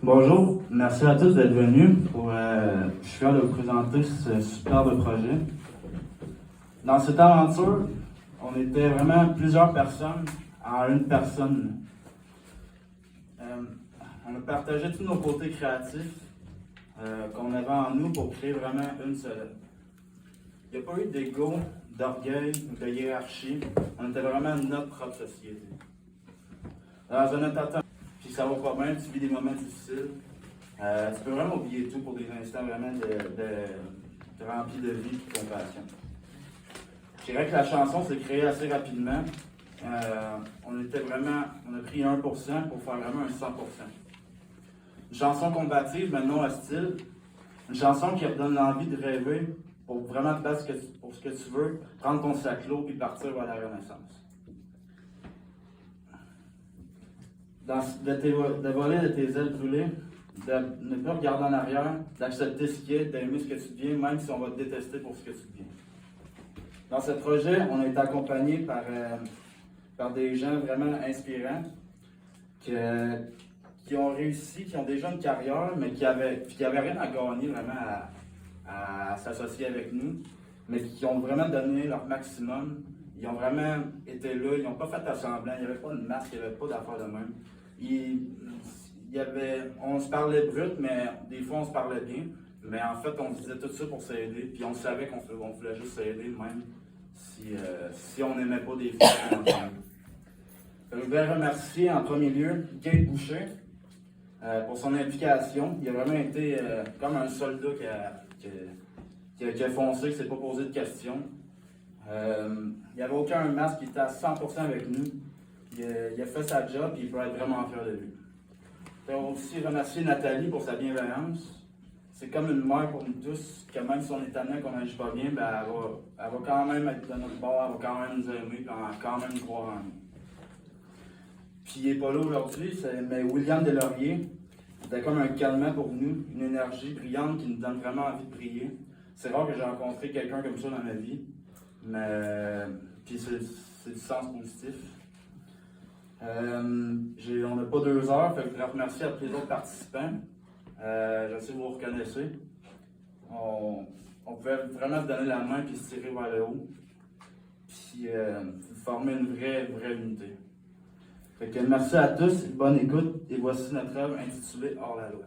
Bonjour, merci à tous d'être venus. Je suis fier de vous présenter ce superbe projet. Dans cette aventure, on était vraiment plusieurs personnes en une personne. On a partagé tous nos côtés créatifs qu'on avait en nous pour créer vraiment une seule. Il n'y a pas eu d'ego, d'orgueil ou de hiérarchie. On était vraiment notre propre société. Dans un temps, puis ça va pas bien, tu vis des moments difficiles. Tu peux vraiment oublier tout pour des instants vraiment de remplis de vie et de compassion. Je dirais que la chanson s'est créée assez rapidement. On a pris 1% pour faire vraiment un 100%. Une chanson combative, mais non hostile. Une chanson qui redonne l'envie de rêver pour vraiment te battre pour ce que tu veux, prendre ton sac clos et partir vers la renaissance. De voler de tes ailes brûlées, de ne pas regarder en arrière, d'accepter ce qui est, d'aimer ce que tu deviens, même si on va te détester pour ce que tu deviens. Dans ce projet, on a été accompagné par des gens vraiment inspirants qui ont réussi, qui ont déjà une carrière, mais qui avaient rien à gagner vraiment à s'associer avec nous, mais qui ont vraiment donné leur maximum. Ils ont vraiment été là, ils n'ont pas fait semblant, il n'y avait pas de masque, il n'y avait pas d'affaires de même. On se parlait brut, mais des fois on se parlait bien. Mais en fait, on disait tout ça pour s'aider, puis on savait qu'on voulait juste s'aider, même si on n'aimait pas des fois. Je voudrais remercier en premier lieu Kate Boucher pour son implication. Il a vraiment été comme un soldat qui a foncé, qui ne s'est pas posé de questions. Il n'y avait aucun masque, il était à 100% avec nous. Il a fait sa job et il peut être vraiment fier de lui. Je voudrais aussi remercier Nathalie pour sa bienveillance. C'est comme une mère pour nous tous, que même si on est tanné, qu'on n'agit pas bien, ben elle va quand même être de notre bord, elle va quand même nous aimer, puis elle va quand même nous croire en nous. Puis il n'est pas là aujourd'hui, mais William Delaurier, c'était comme un calmant pour nous, une énergie brillante qui nous donne vraiment envie de prier. C'est rare que j'ai rencontré quelqu'un comme ça dans ma vie, mais puis c'est du sens positif. On n'a pas 2 heures, fait que je voudrais remercier à tous les autres participants. Je sais que vous reconnaissez. On pouvait vraiment se donner la main et se tirer vers le haut. Puis former une vraie unité. Fait que merci à tous, bonne écoute, et voici notre œuvre intitulée Hors la loi.